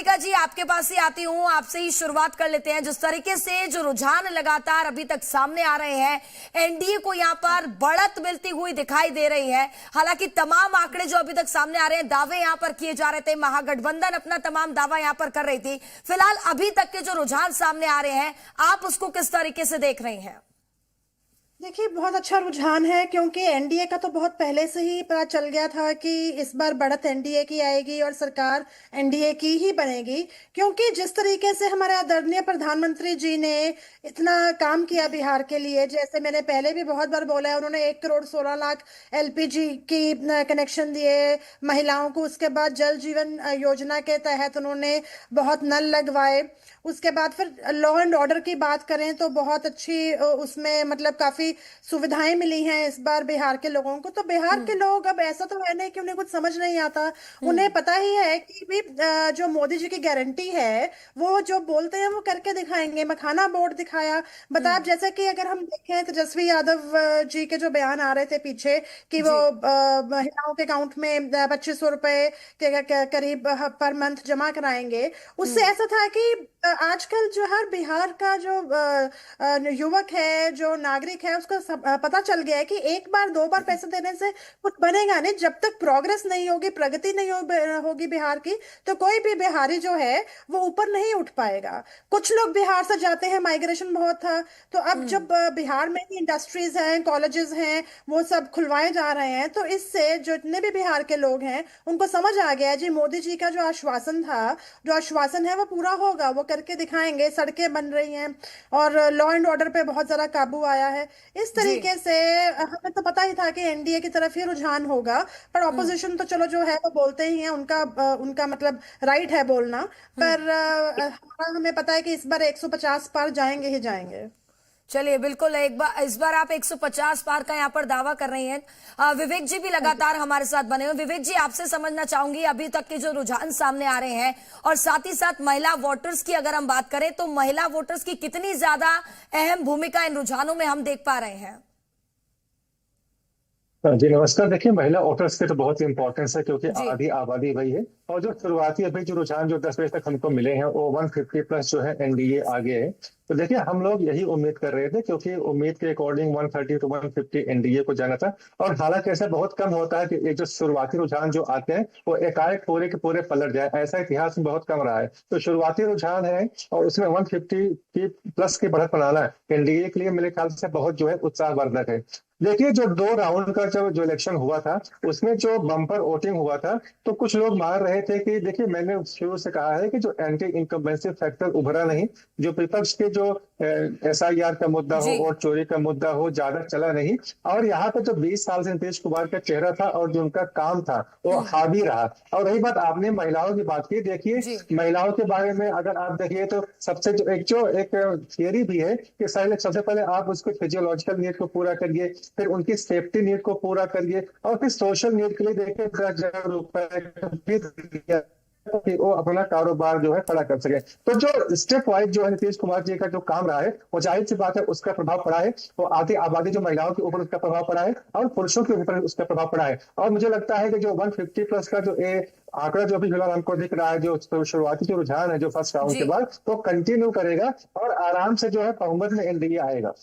मोनिका जी, आपके पास ही आती हूँ, आपसे ही शुरुआत कर लेते हैं। जिस तरीके से जो रुझान लगातार अभी तक सामने आ रहे हैं, एनडीए को यहाँ पर बढ़त मिलती हुई दिखाई दे रही है। हालांकि तमाम आंकड़े जो अभी तक सामने आ रहे हैं, दावे यहाँ पर किए जा रहे थे, महागठबंधन अपना तमाम दावा यहाँ पर कर रही थी। फिलहाल अभी तक के जो रुझान सामने आ रहे हैं, आप उसको किस तरीके से देख रही हैं? देखिए, बहुत अच्छा रुझान है क्योंकि एनडीए का तो बहुत पहले से ही पता चल गया था कि इस बार बढ़त एनडीए की आएगी और सरकार एनडीए की ही बनेगी। क्योंकि जिस तरीके से हमारे आदरणीय प्रधानमंत्री जी ने इतना काम किया बिहार के लिए, जैसे मैंने पहले भी बहुत बार बोला है, उन्होंने 1 करोड़ 16 लाख एलपीजी की कनेक्शन दिए महिलाओं को। उसके बाद जल जीवन योजना के तहत उन्होंने बहुत नल लगवाए। उसके बाद फिर लॉ एंड ऑर्डर की बात करें तो बहुत अच्छी उसमें मतलब काफी सुविधाएं मिली हैं इस बार बिहार के लोगों को। तो बिहार के लोग, अब ऐसा तो है नहीं कि उन्हें कुछ समझ नहीं आता, उन्हें पता ही है कि भी जो मोदी जी की गारंटी है वो जो बोलते हैं वो करके दिखाएंगे। मखाना बोर्ड दिखाया, बता। जैसे कि अगर हम देखें तेजस्वी यादव जी के जो बयान आ रहे थे पीछे कि वो जी। महिलाओं के अकाउंट में 2500 रुपए के करीब पर मंथ जमा कराएंगे, उससे ऐसा था कि आजकल जो हर बिहार का जो युवक है, जो नागरिक है, उसको पता चल गया है कि एक बार दो बार पैसे देने से कुछ बनेगा नहीं। जब तक प्रोग्रेस नहीं होगी, प्रगति नहीं होगी बिहार की, तो कोई भी बिहारी जो है वो ऊपर नहीं उठ पाएगा। कुछ लोग बिहार से जाते हैं, माइग्रेशन बहुत था, तो अब जब बिहार में ही इंडस्ट्रीज हैं, कॉलेजेस हैं, वो सब खुलवाए जा रहे हैं, तो इससे जो जितने भी बिहार के लोग हैं उनको समझ आ गया है जी, मोदी जी का जो आश्वासन था, जो आश्वासन है वो पूरा होगा, वो करके दिखाएंगे। सड़कें बन रही हैं और लॉ एंड ऑर्डर पे बहुत ज्यादा काबू आया है। इस जी। तरीके से हमें तो पता ही था कि एनडीए की तरफ ही रुझान होगा। पर ऑपोजिशन तो चलो जो है वो बोलते ही हैं, उनका मतलब राइट है बोलना। पर हमें पता है कि इस बार 150 पार जाएंगे ही जाएंगे। चलिए, बिल्कुल एक बार इस बार आप 150 पार का यहाँ पर दावा कर रही हैं। विवेक जी भी हाँ जी। लगातार हमारे साथ बने हुए। विवेक जी, आपसे समझना चाहूंगी अभी तक के जो रुझान सामने आ रहे हैं, और साथ ही साथ महिला वोटर्स की अगर हम बात करें तो महिला वोटर्स की कितनी ज्यादा अहम भूमिका इन रुझानों में हम देख पा रहे हैं? जी नमस्कार। देखिए, महिला वोटर्स के तो बहुत इंपॉर्टेंस है क्योंकि जी। आधी आबादी वही है। और जो शुरुआती अभी जो रुझान जो 10 बजे तक हमको मिले हैं वो 150 प्लस जो है एनडीए आगे है। तो देखिए, हम लोग यही उम्मीद कर रहे थे क्योंकि उम्मीद के अकॉर्डिंग 130 टू 150 एनडीए को जाना था। और हालांकि ऐसा बहुत कम होता है कि ये जो शुरुआती रुझान जो आते हैं वो एकाएक पूरे के पूरे पलट जाए, ऐसा इतिहास में बहुत कम रहा है। तो शुरुआती रुझान है और उसमें 150 की प्लस की बढ़त बनाना एनडीए के लिए मेरे ख्याल से बहुत जो है उत्साहवर्धक है। देखिए, जो 2 राउंड का जो इलेक्शन हुआ था उसमें जो बम्पर वोटिंग हुआ था, तो कुछ लोग मान रहे थे कि देखिए, मैंने शुरू से कहा है कि जो एंटी इनकम्बेंसी फैक्टर उभरा नहीं, जो विपक्ष के जो एसआईआर का मुद्दा हो जी। और चोरी का मुद्दा हो, ज्यादा चला नहीं। और यहाँ पे जो 20 साल से नीतीश कुमार का चेहरा था और जो उनका काम था वो हावी रहा। और रही बात, आपने महिलाओं की बात की, देखिए जी। महिलाओं के बारे में अगर आप देखिए तो सबसे जो एक थियरी भी है कि सबसे पहले आप उसको फिजियोलॉजिकल नीड को पूरा करिए, फिर उनकी सेफ्टी नीड को पूरा करिए, और फिर सोशल नीड के लिए देखिए 10,000 रुपए कि वो अपना कारोबार जो है खड़ा कर सके। तो जो स्टेप वाइज जो है नीतीश कुमार जी का जो काम रहा है वो जाहिर सी बात है उसका प्रभाव पड़ा है। वो आधी आबादी जो महिलाओं के ऊपर उसका प्रभाव पड़ा है और पुरुषों के ऊपर उसका प्रभाव पड़ा है। और मुझे लगता है कि जो 150 प्लस का जो आंकड़ा जो भी फिलहाल हमको दिख रहा है, जो शुरुआती जो रुझान है जो फर्स्ट राउंड के जी। बाद, तो कंटिन्यू करेगा और आराम से जो है बहुमत में एनडीए आएगा।